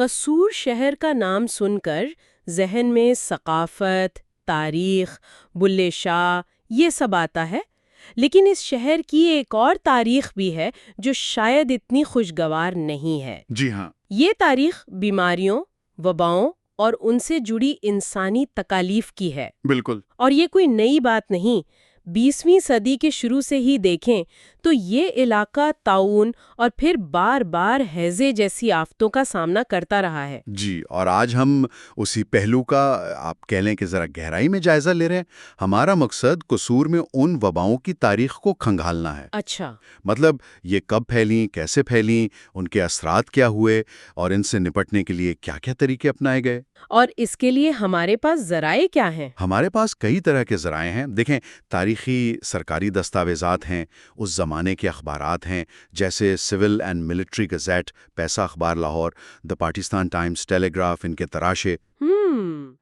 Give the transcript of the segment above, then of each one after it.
قصور شہر کا نام سن کر ذہن میں ثقافت، تاریخ، بلے شاہ یہ سب آتا ہے، لیکن اس شہر کی ایک اور تاریخ بھی ہے جو شاید اتنی خوشگوار نہیں ہے۔ جی ہاں، یہ تاریخ بیماریوں، وباؤں اور ان سے جڑی انسانی تکالیف کی ہے۔ بالکل۔ اور یہ کوئی نئی بات نہیں، 20ویں صدی کے شروع سے ہی دیکھیں تو یہ علاقہ طاعون اور پھر بار بار ہیضے جیسی آفتوں کا سامنا کرتا رہا ہے۔ جی، اور آج ہم اسی پہلو کا آپ کہہ لیں کہ ذرا گہرائی میں جائزہ لے رہے ہیں۔ ہمارا مقصد قصور میں ان وباؤں کی تاریخ کو کھنگالنا ہے۔ اچھا۔ مطلب یہ کب پھیلیں، کیسے پھیلیں، ان کے اثرات کیا ہوئے اور ان سے نپٹنے کے لیے کیا کیا طریقے اپنائے گئے۔ اور اس کے لیے ہمارے پاس ذرائع کیا ہیں؟ ہمارے پاس کئی طرح کے ذرائع ہیں۔ دیکھیں، تاریخی سرکاری دستاویزات ہیں، اس زمانے کے اخبارات ہیں جیسے سول اینڈ ملٹری گزیٹ، پیسہ اخبار لاہور، دا پاکستان ٹائمز، ٹیلی گراف، ان کے تراشے۔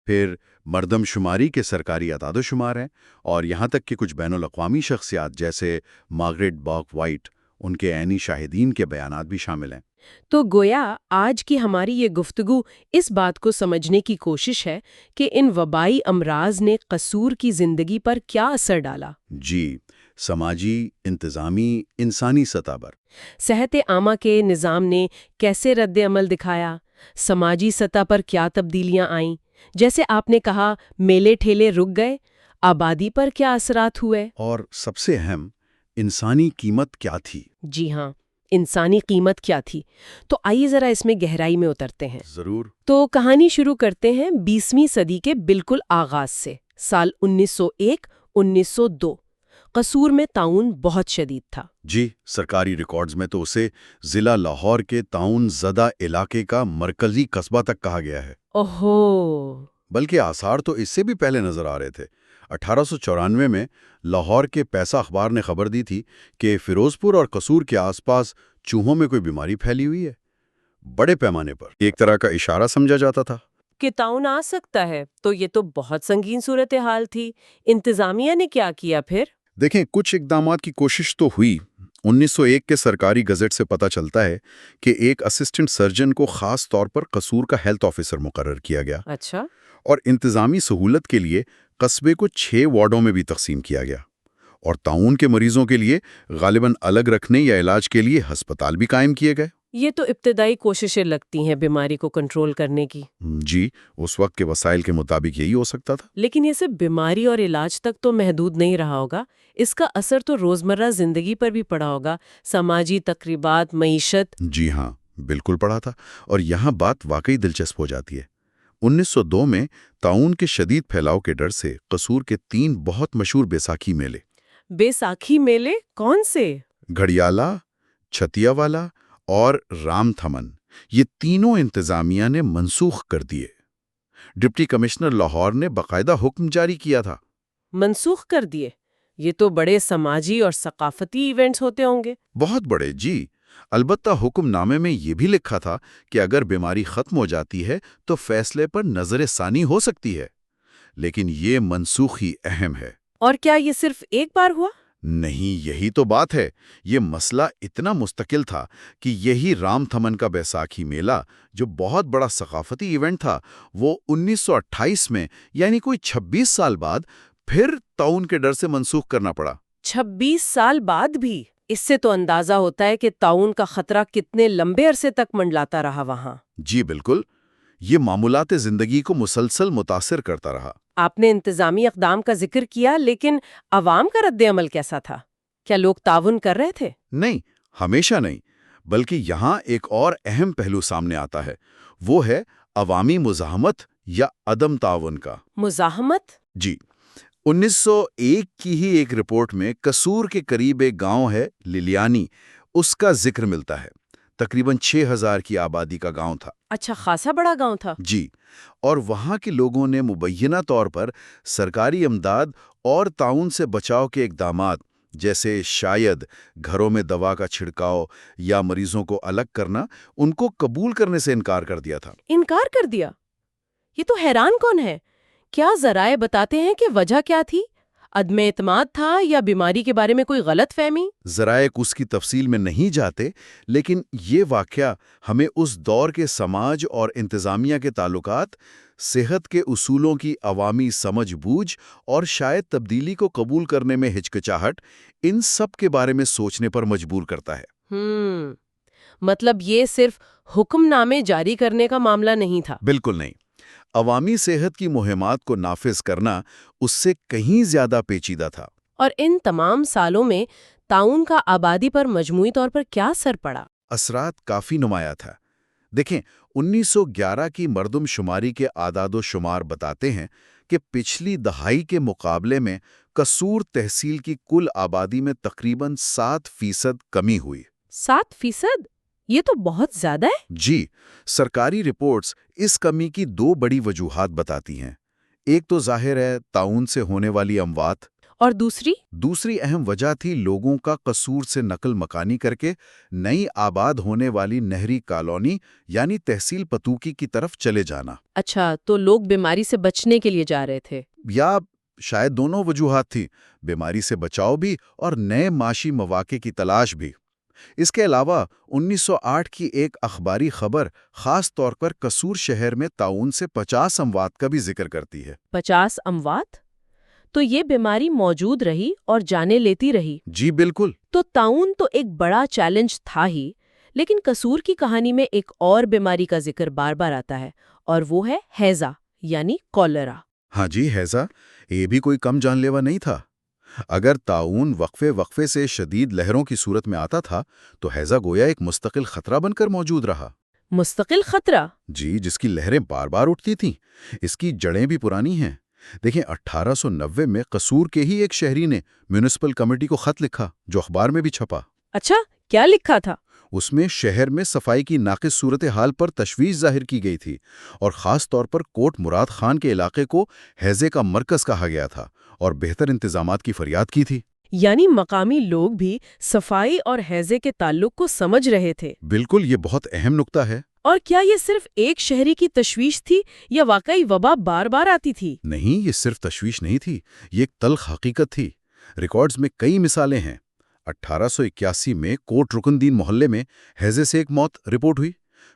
پھر مردم شماری کے سرکاری اعداد و شمار ہیں، اور یہاں تک کہ کچھ بین الاقوامی شخصیات جیسے مارگریٹ باک وائٹ، ان کے عینی شاہدین کے بیانات بھی شامل ہیں۔ تو گویا آج کی ہماری یہ گفتگو اس بات کو سمجھنے کی کوشش ہے کہ ان وبائی امراض نے قصور کی زندگی پر کیا اثر ڈالا۔ جی، سماجی، انتظامی، انسانی سطح پر۔ صحت عامہ کے نظام نے کیسے رد عمل دکھایا، سماجی سطح پر کیا تبدیلیاں آئیں، جیسے آپ نے کہا میلے ٹھیلے رک گئے، آبادی پر کیا اثرات ہوئے، اور سب سے اہم، انسانی قیمت کیا تھی۔ جی ہاں، انسانی قیمت کیا تھی۔ تو آئیے ذرا اس میں گہرائی میں اترتے ہیں۔ ضرور۔ تو کہانی شروع کرتے ہیں 20ویں صدی کے بالکل آغاز سے، سال 1901-1902۔ قصور میں طاعون بہت شدید تھا۔ جی، سرکاری ریکارڈز میں تو اسے ضلع لاہور کے طاعون زدہ علاقے کا مرکزی قصبہ تک کہا گیا ہے۔ اوہو۔ بلکہ آثار تو اس سے بھی پہلے نظر آ رہے تھے۔ 1894 میں لاہور کے پیسہ اخبار نے خبر دی تھی کہ فیروزپور اور قصور کے آس پاس چوہوں میں کوئی بیماری پھیلی ہوئی ہے، بڑے پیمانے پر۔ ایک طرح کا اشارہ سمجھا جاتا تھا کہ طاعون آ سکتا ہے، تو یہ تو بہت سنگین صورتحال تھی۔ انتظامیہ نے کیا کیا پھر؟ دیکھیں، کچھ اقدامات کی کوشش تو ہوئی۔ 1901 کے سرکاری گزٹ سے پتہ چلتا ہے کہ ایک اسسٹنٹ سرجن کو خاص طور پر قصور کا ہیلتھ آفیسر مقرر کیا گیا۔ اچھا۔ اور انتظامی سہولت کے لیے قصبے کو 6 وارڈوں میں بھی تقسیم کیا گیا، اور طاعون کے مریضوں کے لیے غالباً الگ رکھنے یا علاج کے لیے ہسپتال بھی قائم کیے گئے۔ یہ تو ابتدائی کوششیں لگتی ہیں بیماری کو کنٹرول کرنے کی۔ جی، اس وقت کے وسائل کے مطابق یہی ہو سکتا تھا۔ لیکن یہ صرف بیماری اور علاج تک تو محدود نہیں رہا ہوگا، اس کا اثر تو روزمرہ زندگی پر بھی پڑا ہوگا، سماجی تقریبات، معیشت۔ جی ہاں، بالکل پڑا تھا، اور یہاں بات واقعی دلچسپ ہو جاتی ہے۔ 1902 میں طاعون کے شدید پھیلاؤ کے ڈر سے قصور کے 3 بہت مشہور بیساکھی میلے، بیساکھی میلے کون سے؟ گھڑیالہ، چھتیا والا اور رام تھمن، یہ تینوں انتظامیہ نے منسوخ کر دیے۔ ڈپٹی کمشنر لاہور نے باقاعدہ حکم جاری کیا تھا۔ منسوخ کر دیے؟ یہ تو بڑے سماجی اور ثقافتی ایونٹس ہوتے ہوں گے۔ بہت بڑے، جی۔ البتہ حکم نامے میں یہ بھی لکھا تھا کہ اگر بیماری ختم ہو جاتی ہے تو فیصلے پر نظر ثانی ہو سکتی ہے، لیکن یہ منسوخی اہم ہے۔ اور کیا یہ صرف ایک بار ہوا؟ نہیں، یہی تو بات ہے۔ یہ مسئلہ اتنا مستقل تھا کہ یہی رام تھمن کا بیساکھی میلہ، جو بہت بڑا ثقافتی ایونٹ تھا، وہ 1928 میں، یعنی کوئی 26 سال بعد، پھر طاعون کے ڈر سے منسوخ کرنا پڑا۔ 26 سال بعد بھی؟ اس سے تو اندازہ ہوتا ہے کہ طاعون کا خطرہ کتنے لمبے عرصے تک منڈلاتا رہا وہاں۔ جی بالکل، یہ معمولات زندگی کو مسلسل متاثر کرتا رہا۔ آپ نے انتظامی اقدام کا ذکر کیا، لیکن عوام کا رد عمل کیسا تھا؟ کیا لوگ تعاون کر رہے تھے؟ نہیں، ہمیشہ نہیں، بلکہ یہاں ایک اور اہم پہلو سامنے آتا ہے، وہ ہے عوامی مزاحمت یا عدم تعاون کا۔ مزاحمت؟ جی، 1901 کی ہی ایک رپورٹ میں قصور کے قریب ایک گاؤں ہے للیانی، اس کا ذکر ملتا ہے۔ تقریباً 6000 کی آبادی کا گاؤں تھا۔ اچھا، خاصا بڑا گاؤں تھا۔ جی، اور وہاں کے لوگوں نے مبینہ طور پر سرکاری امداد اور طاعون سے بچاؤ کے اقدامات، جیسے شاید گھروں میں دوا کا چھڑکاؤ یا مریضوں کو الگ کرنا، ان کو قبول کرنے سے انکار کر دیا تھا۔ انکار کر دیا؟ یہ تو حیران کن ہے۔ کیا ذرائع بتاتے ہیں کہ وجہ کیا تھی؟ عدم اعتماد تھا یا بیماری کے بارے میں کوئی غلط فہمی؟ ذرائع اس کی تفصیل میں نہیں جاتے، لیکن یہ واقعہ ہمیں اس دور کے سماج اور انتظامیہ کے تعلقات، صحت کے اصولوں کی عوامی سمجھ بوجھ اور شاید تبدیلی کو قبول کرنے میں ہچکچاہٹ، ان سب کے بارے میں سوچنے پر مجبور کرتا ہے۔ مطلب یہ صرف حکم نامے جاری کرنے کا معاملہ نہیں تھا؟ بالکل نہیں۔ عوامی صحت کی مہمات کو نافذ کرنا اس سے کہیں زیادہ پیچیدہ تھا۔ اور ان تمام سالوں میں طاعون کا آبادی پر مجموعی طور پر کیا اثر پڑا؟ اثرات کافی نمایاں تھا۔ دیکھیں، 1911 کی مردم شماری کے اعداد و شمار بتاتے ہیں کہ پچھلی دہائی کے مقابلے میں قصور تحصیل کی کل آبادی میں تقریباً 7% کمی ہوئی۔ 7%؟ یہ تو بہت زیادہ ہے۔ جی، سرکاری رپورٹس اس کمی کی 2 بڑی وجوہات بتاتی ہیں۔ ایک تو ظاہر ہے طاعون سے ہونے والی اموات، اور دوسری اہم وجہ تھی لوگوں کا قصور سے نقل مکانی کر کے نئی آباد ہونے والی نہری کالونی یعنی تحصیل پتوکی کی طرف چلے جانا۔ اچھا، تو لوگ بیماری سے بچنے کے لیے جا رہے تھے؟ یا شاید دونوں وجوہات تھی، بیماری سے بچاؤ بھی اور نئے معاشی مواقع کی تلاش بھی۔ اس کے علاوہ 1908 کی ایک اخباری خبر خاص طور پر قصور شہر میں طاعون سے 50 اموات کا بھی ذکر کرتی ہے۔ 50 اموات؟ تو یہ بیماری موجود رہی اور جانیں لیتی رہی۔ جی بالکل۔ تو طاعون تو ایک بڑا چیلنج تھا ہی، لیکن قصور کی کہانی میں ایک اور بیماری کا ذکر بار بار آتا ہے، اور وہ ہے ہیضہ یعنی کولرا۔ ہاں جی، ہیضہ یہ بھی کوئی کم جان لیوا نہیں تھا۔ اگر طاعون وقفے سے شدید لہروں کی صورت میں آتا تھا تو ہیضہ گویا ایک مستقل خطرہ بن کر موجود رہا۔ مستقل خطرہ؟ جی، جس کی لہریں بار بار اٹھتی تھیں۔ اس کی جڑیں بھی پرانی ہیں۔ دیکھیں، 1890 میں قصور کے ہی ایک شہری نے میونسپل کمیٹی کو خط لکھا جو اخبار میں بھی چھپا۔ اچھا، کیا لکھا تھا؟ اس میں شہر میں صفائی کی ناقص صورتحال پر تشویش ظاہر کی گئی تھی، اور خاص طور پر کوٹ مراد خان کے علاقے کو ہیضے کا مرکز کہا گیا تھا اور بہتر انتظامات کی فریاد کی تھی۔ یعنی مقامی لوگ بھی صفائی اور ہیضے کے تعلق کو سمجھ رہے تھے۔ بالکل، یہ بہت اہم نکتہ ہے۔ اور کیا یہ صرف ایک شہری کی تشویش تھی یا واقعی وبا بار بار آتی تھی؟ نہیں، یہ صرف تشویش نہیں تھی، یہ ایک تلخ حقیقت تھی۔ ریکارڈز میں کئی مثالیں ہیں۔ 1881 میں کوٹ رکن دین محلے میں ہیضے سے ایک موت رپورٹ ہوئی۔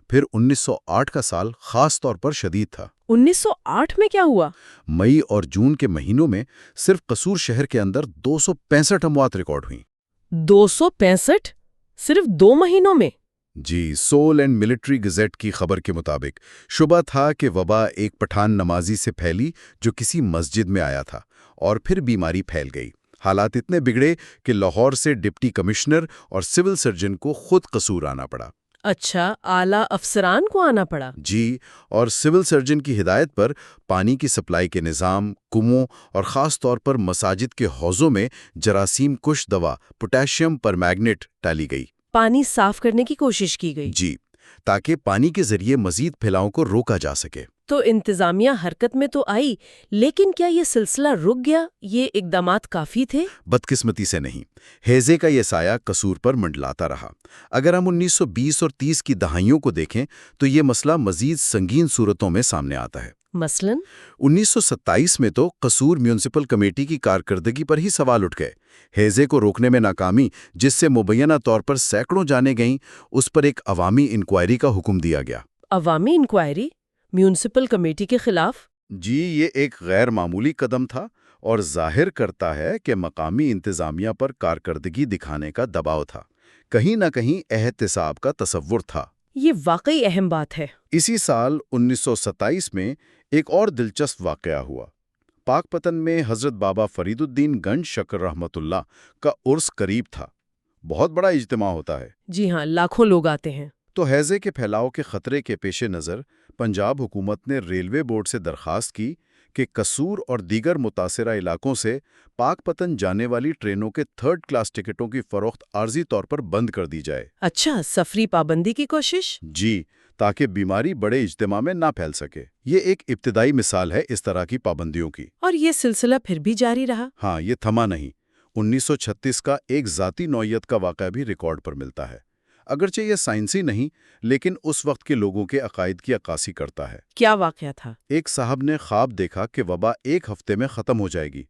پھر 1908 کا سال خاص طور پر شدید تھا۔ 1908 میں کیا ہوا؟ مئی اور جون کے مہینوں میں صرف قصور شہر کے اندر 265 اموات ریکارڈ ہوئیں۔ 265؟ صرف 2 مہینوں میں؟ جی، سول اینڈ ملٹری گزٹ کی خبر کے مطابق شبہ تھا کہ وبا ایک پٹھان نمازی سے پھیلی جو کسی مسجد میں آیا تھا، اور پھر بیماری پھیل گئی۔ حالات اتنے بگڑے کہ لاہور سے ڈپٹی کمشنر اور سول سرجن کو خود قصور آنا پڑا۔ اچھا، اعلیٰ افسران کو آنا پڑا؟ جی، اور سول سرجن کی ہدایت پر پانی کی سپلائی کے نظام، کنووں اور خاص طور پر مساجد کے حوضوں میں جراثیم کش دوا پوٹاشیم پرمیگنیٹ ڈالی گئی۔ پانی صاف کرنے کی کوشش کی گئی؟ جی، تاکہ پانی کے ذریعے مزید پھیلاؤ کو روکا جا سکے۔ تو انتظامیہ حرکت میں تو آئی، لیکن کیا یہ سلسلہ رک گیا؟ یہ اقدامات کافی تھے؟ بدقسمتی سے نہیں۔ ہیضے کا یہ سایہ قصور پر منڈلاتا رہا۔ اگر ہم 1920 اور 30 کی دہائیوں کو دیکھیں تو یہ مسئلہ مزید سنگین صورتوں میں سامنے آتا ہے۔ مثلاً 1927 میں تو قصور میونسپل کمیٹی کی کارکردگی پر ہی سوال اٹھ گئے۔ ہیضے کو روکنے میں ناکامی، جس سے مبینہ طور پر سینکڑوں جانیں گئیں، اس پر ایک عوامی انکوائری کا حکم دیا گیا۔ عوامی انکوائری میونسپل کمیٹی کے خلاف؟ جی، یہ ایک غیر معمولی قدم تھا اور ظاہر کرتا ہے کہ مقامی انتظامیہ پر کارکردگی دکھانے کا دباؤ تھا، کہیں نہ کہیں احتساب کا تصور تھا۔ یہ واقعی اہم بات ہے۔ اسی سال 1927 میں ایک اور دلچسپ واقعہ ہوا۔ پاک پتن میں حضرت بابا فرید الدین گنج شکر رحمت اللہ کا عرس قریب تھا۔ بہت بڑا اجتماع ہوتا ہے۔ جی ہاں، لاکھوں لوگ آتے ہیں۔ تو ہیضے کے پھیلاؤ کے خطرے کے پیش نظر پنجاب حکومت نے ریلوے بورڈ سے درخواست کی کہ قصور اور دیگر متاثرہ علاقوں سے پاک پتن جانے والی ٹرینوں کے 3rd کلاس ٹکٹوں کی فروخت عارضی طور پر بند کر دی جائے۔ اچھا، سفری پابندی کی کوشش؟ جی، تاکہ بیماری بڑے اجتماع میں نہ پھیل سکے۔ یہ ایک ابتدائی مثال ہے اس طرح کی پابندیوں کی۔ اور یہ سلسلہ پھر بھی جاری رہا؟ ہاں، یہ تھما نہیں۔ 1936 کا ایک ذاتی نوعیت کا واقعہ بھی ریکارڈ پر ملتا ہے۔ اگرچہ یہ سائنسی نہیں، لیکن اس وقت کے لوگوں کے عقائد کی عکاسی کرتا ہے۔ کیا واقعہ تھا؟ ایک صاحب نے خواب دیکھا کہ وبا 1 ہفتے میں ختم ہو جائے گی،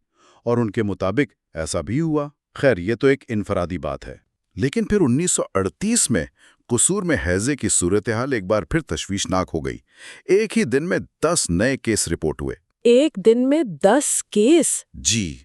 اور ان کے مطابق ایسا بھی ہوا۔ خیر یہ تو ایک انفرادی بات ہے، لیکن پھر 1938 میں قصور میں ہیضے کی صورتحال ایک بار پھر تشویشناک ہو گئی۔ ایک ہی دن میں 10 نئے کیس رپورٹ ہوئے۔ ایک دن میں 10 کیس؟ جی،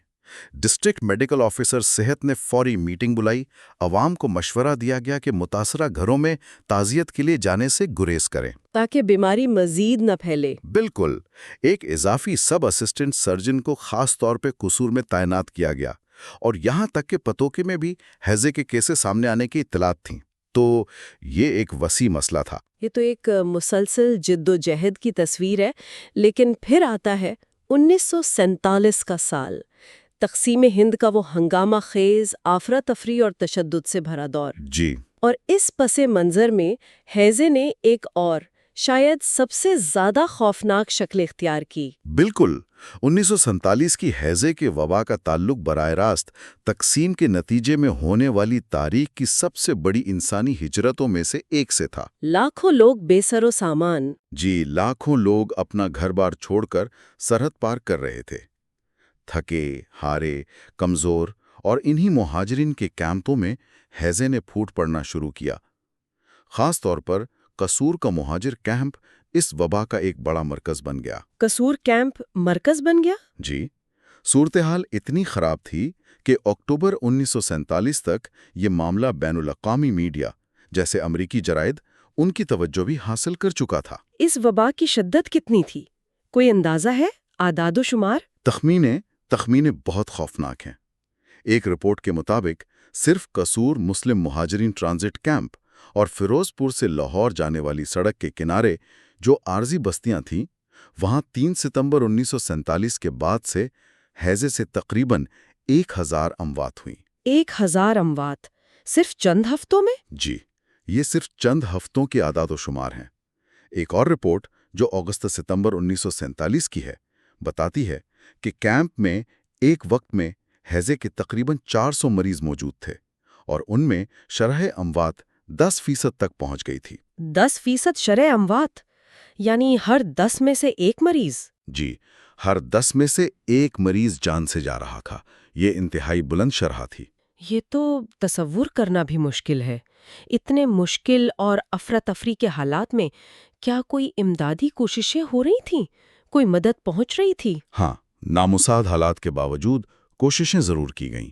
ڈسٹرکٹ میڈیکل آفیسر صحت نے فوری میٹنگ بلائی، عوام کو مشورہ دیا گیا کہ متاثرہ گھروں میں تعزیت کے لیے جانے سے گریز کریں تاکہ بیماری مزید نہ پھیلے۔ بالکل، ایک اضافی سب اسسٹنٹ سرجن کو خاص طور پہ قصور میں تعینات کیا گیا، اور یہاں تک کہ پتوکے میں بھی ہیضے کے کیسز سامنے آنے کی اطلاعات تھیں۔ تو یہ ایک وسیع مسئلہ تھا۔ یہ تو ایک مسلسل جد و جہد کی تصویر ہے، لیکن پھر آتا ہے 1947 کا سال، تقسیم ہند کا وہ ہنگامہ خیز افراتفری اور تشدد سے بھرا دور۔ جی، اور اس پس منظر میں ہیضے نے ایک اور شاید سب سے زیادہ خوفناک شکل اختیار کی۔ بالکل، 1947 کی ہیضے کے وبا کا تعلق براہ راست تقسیم کے نتیجے میں ہونے والی تاریخ کی سب سے بڑی انسانی ہجرتوں میں سے ایک سے تھا۔ لاکھوں لوگ بے سر و سامان، جی، لاکھوں لوگ اپنا گھر بار چھوڑ کر سرحد پار کر رہے تھے، تھکے ہارے کمزور، اور انہی مہاجرین کے کیمپوں میں ہیضے نے پھوٹ پڑنا شروع کیا۔ خاص طور پر قصور کا مہاجر کیمپ اس وبا کا ایک بڑا مرکز بن گیا۔ قصور کیمپ مرکز بن گیا؟ جی، صورتحال اتنی خراب تھی کہ اکتوبر 1947 تک یہ معاملہ بین الاقوامی میڈیا جیسے امریکی جرائد ان کی توجہ بھی حاصل کر چکا تھا۔ اس وبا کی شدت کتنی تھی؟ کوئی اندازہ ہے؟ اعداد و شمار؟ تخمینے بہت خوفناک ہیں۔ ایک رپورٹ کے مطابق صرف قصور مسلم مہاجرین ٹرانزٹ کیمپ اور فیروز پور سے لاہور جانے والی سڑک کے کنارے جو عارضی بستیاں تھیں، وہاں 3 ستمبر 1947 کے بعد سے ہیضے سے تقریباً 1000 اموات ہوئیں۔ 1000 اموات صرف چند ہفتوں میں؟ جی، یہ صرف چند ہفتوں کے اعداد و شمار ہیں۔ ایک اور رپورٹ جو اگست ستمبر 1947 کی ہے بتاتی ہے کہ کیمپ میں ایک وقت میں ہیضے کے تقریباً 400 مریض موجود تھے، اور ان میں شرح اموات 10% تک پہنچ گئی تھی۔ 10% شرح اموات؟ یعنی ہر 10 میں سے ایک مریض؟ جی، ہر 10 میں سے ایک مریض جان سے جا رہا تھا۔ یہ انتہائی بلند شرح تھی۔ یہ تو تصور کرنا بھی مشکل ہے۔ اتنے مشکل اور افراتفری کے حالات میں کیا کوئی امدادی کوششیں ہو رہی تھیں؟ کوئی مدد پہنچ رہی تھی؟ ہاں، نامساعد حالات کے باوجود کوششیں ضرور کی گئیں۔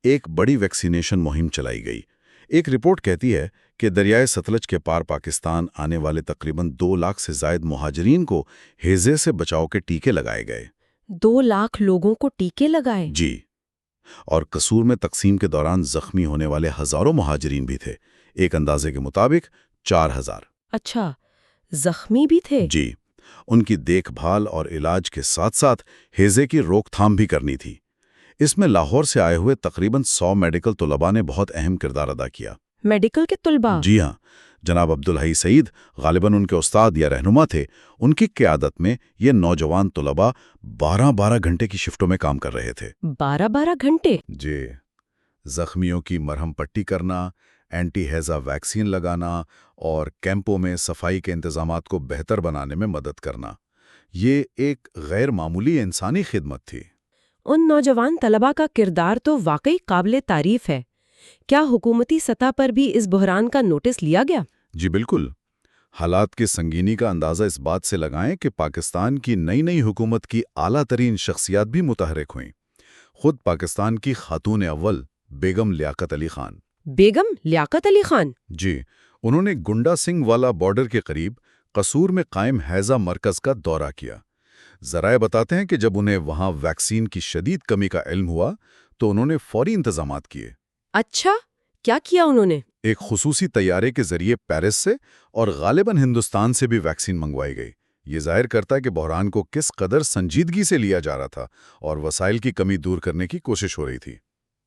ایک بڑی ویکسینیشن مہم چلائی گئی۔ ایک رپورٹ کہتی ہے کہ دریائے ستلج کے پار پاکستان آنے والے تقریباً 2 لاکھ سے زائد مہاجرین کو ہیضے سے بچاؤ کے ٹیکے لگائے گئے۔ 2 لاکھ لوگوں کو ٹیکے لگائے؟ جی، اور قصور میں تقسیم کے دوران زخمی ہونے والے ہزاروں مہاجرین بھی تھے۔ ایک اندازے کے مطابق 4000۔ اچھا، زخمی بھی تھے؟ جی، ان کی دیکھ بھال اور علاج کے ساتھ ساتھ ہیضے کی روک تھام بھی کرنی تھی۔ اس میں لاہور سے آئے ہوئے تقریباً 100 میڈیکل طلباء نے بہت اہم کردار ادا کیا۔ میڈیکل کے طلباء؟ جی ہاں، جناب عبدالحی سعید غالباً ان کے استاد یا رہنما تھے۔ ان کی قیادت میں یہ نوجوان طلباء 12 گھنٹے کی شفٹوں میں کام کر رہے تھے۔ 12 گھنٹے؟ جی، زخمیوں کی مرہم پٹی کرنا، اینٹی ہیضہ ویکسین لگانا اور کیمپوں میں صفائی کے انتظامات کو بہتر بنانے میں مدد کرنا، یہ ایک غیر معمولی انسانی خدمت تھی۔ ان نوجوان طلباء کا کردار تو واقعی قابل تعریف ہے۔ کیا حکومتی سطح پر بھی اس بحران کا نوٹس لیا گیا؟ جی بالکل۔ حالات کی سنگینی کا اندازہ اس بات سے لگائیں کہ پاکستان کی نئی حکومت کی اعلیٰ ترین شخصیات بھی متحرک ہوئیں۔ خود پاکستان کی خاتون اول بیگم لیاقت علی خان۔ بیگم لیاقت علی خان؟ جی، انہوں نے گنڈا سنگھ والا بارڈر کے قریب قصور میں قائم ہیضہ مرکز کا دورہ کیا۔ ذرائع بتاتے ہیں کہ جب انہیں وہاں ویکسین کی شدید کمی کا علم ہوا تو انہوں نے فوری انتظامات کیے۔ اچھا، کیا کیا انہوں نے؟ ایک خصوصی طیارے کے ذریعے پیرس سے اور غالباً ہندوستان سے بھی ویکسین منگوائی گئی۔ یہ ظاہر کرتا ہے کہ بحران کو کس قدر سنجیدگی سے لیا جا رہا تھا اور وسائل کی کمی دور کرنے کی کوشش ہو رہی تھی۔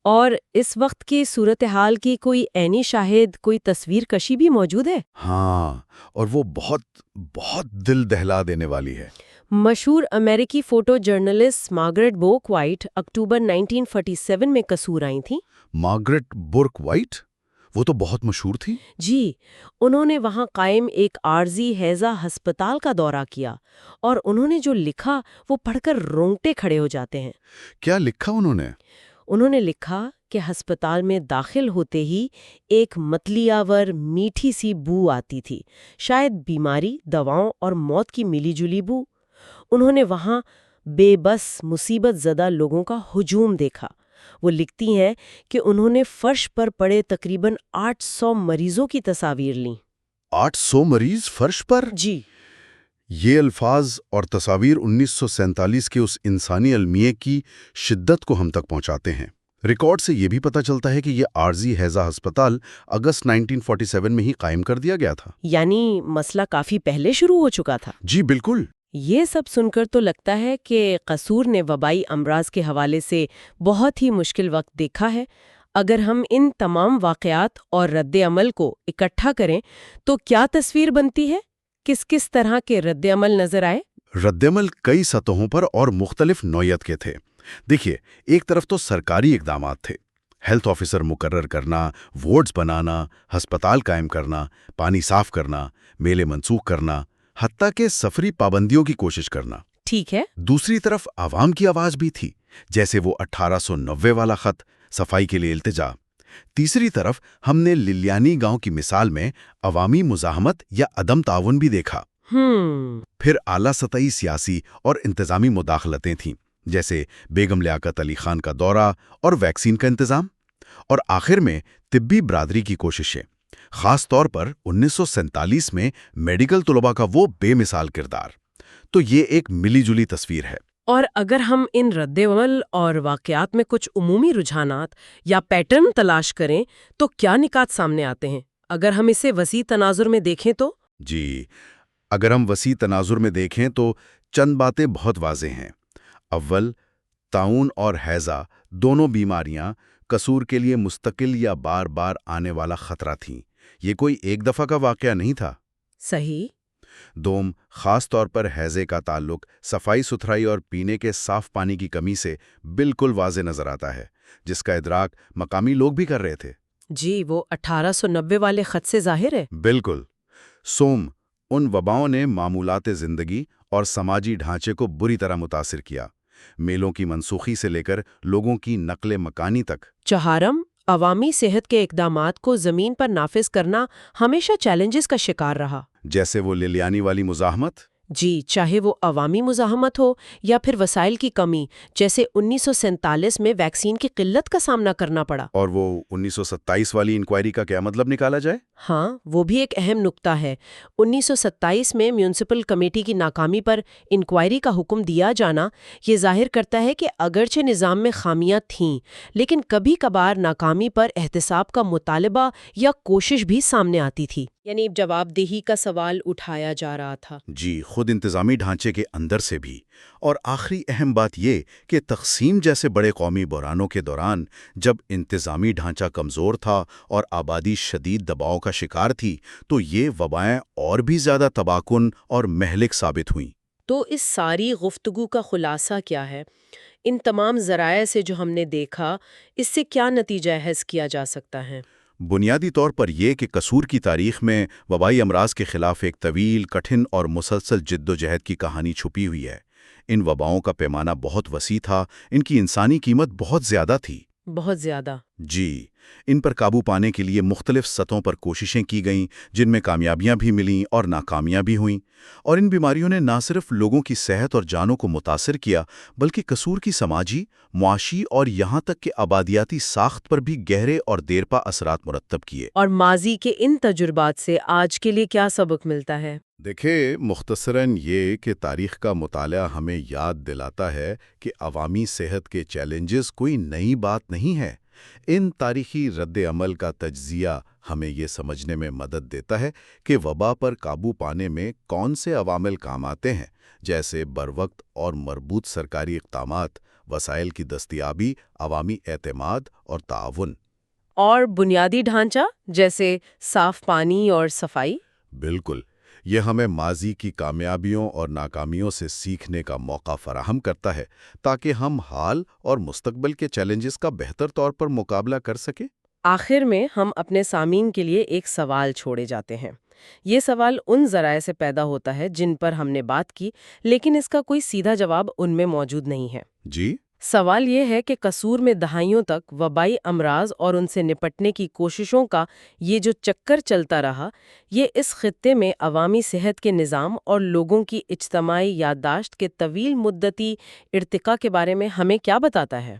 اور اس وقت کی صورتحال کی کوئی عینی شاہد، کوئی تصویر کشی بھی موجود ہے؟ ہاں، اور وہ بہت دل دہلا دینے والی ہے۔ مشہور امریکی فوٹو جرنلسٹ مارگریٹ بورک وائٹ اکتوبر 1947 میں قصور آئی تھیں۔ Margaret بورک white? وہ تو بہت مشہور تھی۔ جی، انہوں نے وہاں قائم ایک عارضی ہیضہ ہسپتال کا دورہ کیا اور انہوں نے جو لکھا وہ پڑھ کر رونگٹے کھڑے ہو جاتے ہیں۔ کیا لکھا انہوں نے؟ انہوں نے لکھا کہ ہسپتال میں داخل ہوتے ہی ایک متلی آور میٹھی سی بو آتی تھی، شاید بیماری، دواؤں اور موت کی ملی جلی بو۔ انہوں نے وہاں بے بس مصیبت زدہ لوگوں کا ہجوم دیکھا۔ وہ لکھتی ہیں کہ انہوں نے فرش پر پڑے تقریباً 800 مریضوں کی تصاویر لیں۔ 800 مریض فرش پر؟ جی، یہ الفاظ اور تصاویر 1947 کے اس انسانی المیے کی شدت کو ہم تک پہنچاتے ہیں۔ ریکارڈ سے یہ بھی پتہ چلتا ہے کہ یہ عارضی ہیضہ ہسپتال اگست 1947 میں ہی قائم کر دیا گیا تھا۔ یعنی مسئلہ کافی پہلے شروع ہو چکا تھا۔ جی بالکل۔ یہ سب سن کر تو لگتا ہے کہ قصور نے وبائی امراض کے حوالے سے بہت ہی مشکل وقت دیکھا ہے۔ اگر ہم ان تمام واقعات اور رد عمل کو اکٹھا کریں تو کیا تصویر بنتی ہے؟ کس طرح کے رد عمل نظر آئے؟ رد عمل کئی سطحوں پر اور مختلف نوعیت کے تھے۔ دیکھیے، ایک طرف تو سرکاری اقدامات تھے، ہیلتھ آفیسر مقرر کرنا، وارڈز بنانا، ہسپتال قائم کرنا، پانی صاف کرنا، میلے منسوخ کرنا، حتیٰ کہ سفری پابندیوں کی کوشش کرنا۔ ٹھیک ہے۔ دوسری طرف عوام کی آواز بھی تھی، جیسے وہ 1890 والا خط، صفائی کے لیے التجا۔ تیسری طرف ہم نے للیانی گاؤں کی مثال میں عوامی مزاحمت یا عدم تعاون بھی دیکھا۔ پھر اعلیٰ سطحی سیاسی اور انتظامی مداخلتیں تھیں، جیسے بیگم لیاقت علی خان کا دورہ اور ویکسین کا انتظام۔ اور آخر میں طبی برادری کی کوششیں، خاص طور پر 1947 میں میڈیکل طلباء کا وہ بے مثال کردار۔ تو یہ ایک ملی جلی تصویر ہے۔ اور اگر ہم ان رد عمل اور واقعات میں کچھ عمومی رجحانات یا پیٹرن تلاش کریں تو کیا نکات سامنے آتے ہیں؟ اگر ہم اسے وسیع تناظر میں دیکھیں تو جی، اگر ہم وسیع تناظر میں دیکھیں تو چند باتیں بہت واضح ہیں۔ اول، طاعون اور ہیضہ دونوں بیماریاں قصور کے لیے مستقل یا بار بار آنے والا خطرہ تھیں۔ یہ کوئی ایک دفعہ کا واقعہ نہیں تھا۔ صحیح۔ دوم، خاص طور پر ہیضے کا تعلق صفائی ستھرائی اور پینے کے صاف پانی کی کمی سے بالکل واضح نظر آتا ہے، جس کا ادراک مقامی لوگ بھی کر رہے تھے۔ جی، وہ 1890 والے خط سے ظاہر ہے۔ بالکل۔ سوم، ان وباؤں نے معمولات زندگی اور سماجی ڈھانچے کو بری طرح متاثر کیا، میلوں کی منسوخی سے لے کر لوگوں کی نقل مکانی تک۔ چہارم، عوامی صحت کے اقدامات کو زمین پر نافذ کرنا ہمیشہ چیلنجز کا شکار رہا۔ جیسے وہ للیانی والی مزاحمت۔ جی، چاہے وہ عوامی مزاحمت ہو یا پھر وسائل کی کمی، جیسے 1947 میں ویکسین کی قلت کا سامنا کرنا پڑا۔ اور وہ 1927 والی انکوائری کا کیا مطلب نکالا جائے؟ ہاں، وہ بھی ایک اہم نکتہ ہے۔ 1927 میں میونسپل کمیٹی کی ناکامی پر انکوائری کا حکم دیا جانا یہ ظاہر کرتا ہے کہ اگرچہ نظام میں خامیاں تھیں، لیکن کبھی کبھار ناکامی پر احتساب کا مطالبہ یا کوشش بھی سامنے آتی تھی، یعنی جواب دہی کا سوال اٹھایا جا رہا تھا۔ جی، خود انتظامی ڈھانچے کے اندر سے بھی۔ اور آخری اہم بات یہ کہ تقسیم جیسے بڑے قومی بحرانوں کے دوران جب انتظامی ڈھانچہ کمزور تھا اور آبادی شدید دباؤ کا شکار تھی تو یہ وبائیں اور بھی زیادہ تباہ کن اور مہلک ثابت ہوئیں۔ تو اس ساری گفتگو کا خلاصہ کیا ہے؟ ان تمام ذرائع سے جو ہم نے دیکھا، اس سے کیا نتیجہ حاصل کیا جا سکتا ہے؟ بنیادی طور پر یہ کہ قصور کی تاریخ میں وبائی امراض کے خلاف ایک طویل، کٹھن اور مسلسل جد و جہد کی کہانی چھپی ہوئی ہے۔ ان وباؤں کا پیمانہ بہت وسیع تھا، ان کی انسانی قیمت بہت زیادہ تھی۔ بہت زیادہ۔ جی، ان پر قابو پانے کے لیے مختلف سطحوں پر کوششیں کی گئیں، جن میں کامیابیاں بھی ملیں اور ناکامیاں بھی ہوئیں۔ اور ان بیماریوں نے نہ صرف لوگوں کی صحت اور جانوں کو متاثر کیا، بلکہ قصور کی سماجی، معاشی اور یہاں تک کہ آبادیاتی ساخت پر بھی گہرے اور دیرپا اثرات مرتب کیے۔ اور ماضی کے ان تجربات سے آج کے لیے کیا سبق ملتا ہے؟ دیکھیں، مختصراً یہ کہ تاریخ کا مطالعہ ہمیں یاد دلاتا ہے کہ عوامی صحت کے چیلنجز کوئی نئی بات نہیں ہے۔ ان تاریخی رد عمل کا تجزیہ ہمیں یہ سمجھنے میں مدد دیتا ہے کہ وبا پر قابو پانے میں کون سے عوامل کام آتے ہیں، جیسے بروقت اور مربوط سرکاری اقدامات، وسائل کی دستیابی، عوامی اعتماد اور تعاون۔ اور بنیادی ڈھانچہ جیسے صاف پانی اور صفائی؟ بالکل، یہ ہمیں ماضی کی کامیابیوں اور ناکامیوں سے سیکھنے کا موقع فراہم کرتا ہے تاکہ ہم حال اور مستقبل کے چیلنجز کا بہتر طور پر مقابلہ کر سکیں۔ آخر میں ہم اپنے سامعین کے لیے ایک سوال چھوڑے جاتے ہیں۔ یہ سوال ان ذرائع سے پیدا ہوتا ہے جن پر ہم نے بات کی، لیکن اس کا کوئی سیدھا جواب ان میں موجود نہیں ہے۔ جی؟ سوال یہ ہے کہ قصور میں دہائیوں تک وبائی امراض اور ان سے نپٹنے کی کوششوں کا یہ جو چکر چلتا رہا، یہ اس خطے میں عوامی صحت کے نظام اور لوگوں کی اجتماعی یادداشت کے طویل مدتی ارتقاء کے بارے میں ہمیں کیا بتاتا ہے؟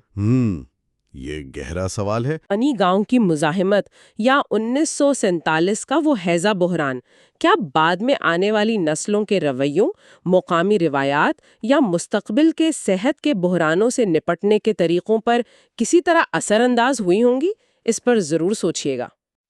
یہ گہرا سوال ہے۔ انی گاؤں کی مزاحمت یا 1947 کا وہ ہیضہ بحران کیا بعد میں آنے والی نسلوں کے رویوں، مقامی روایات یا مستقبل کے صحت کے بحرانوں سے نپٹنے کے طریقوں پر کسی طرح اثر انداز ہوئی ہوں گی؟ اس پر ضرور سوچئے گا۔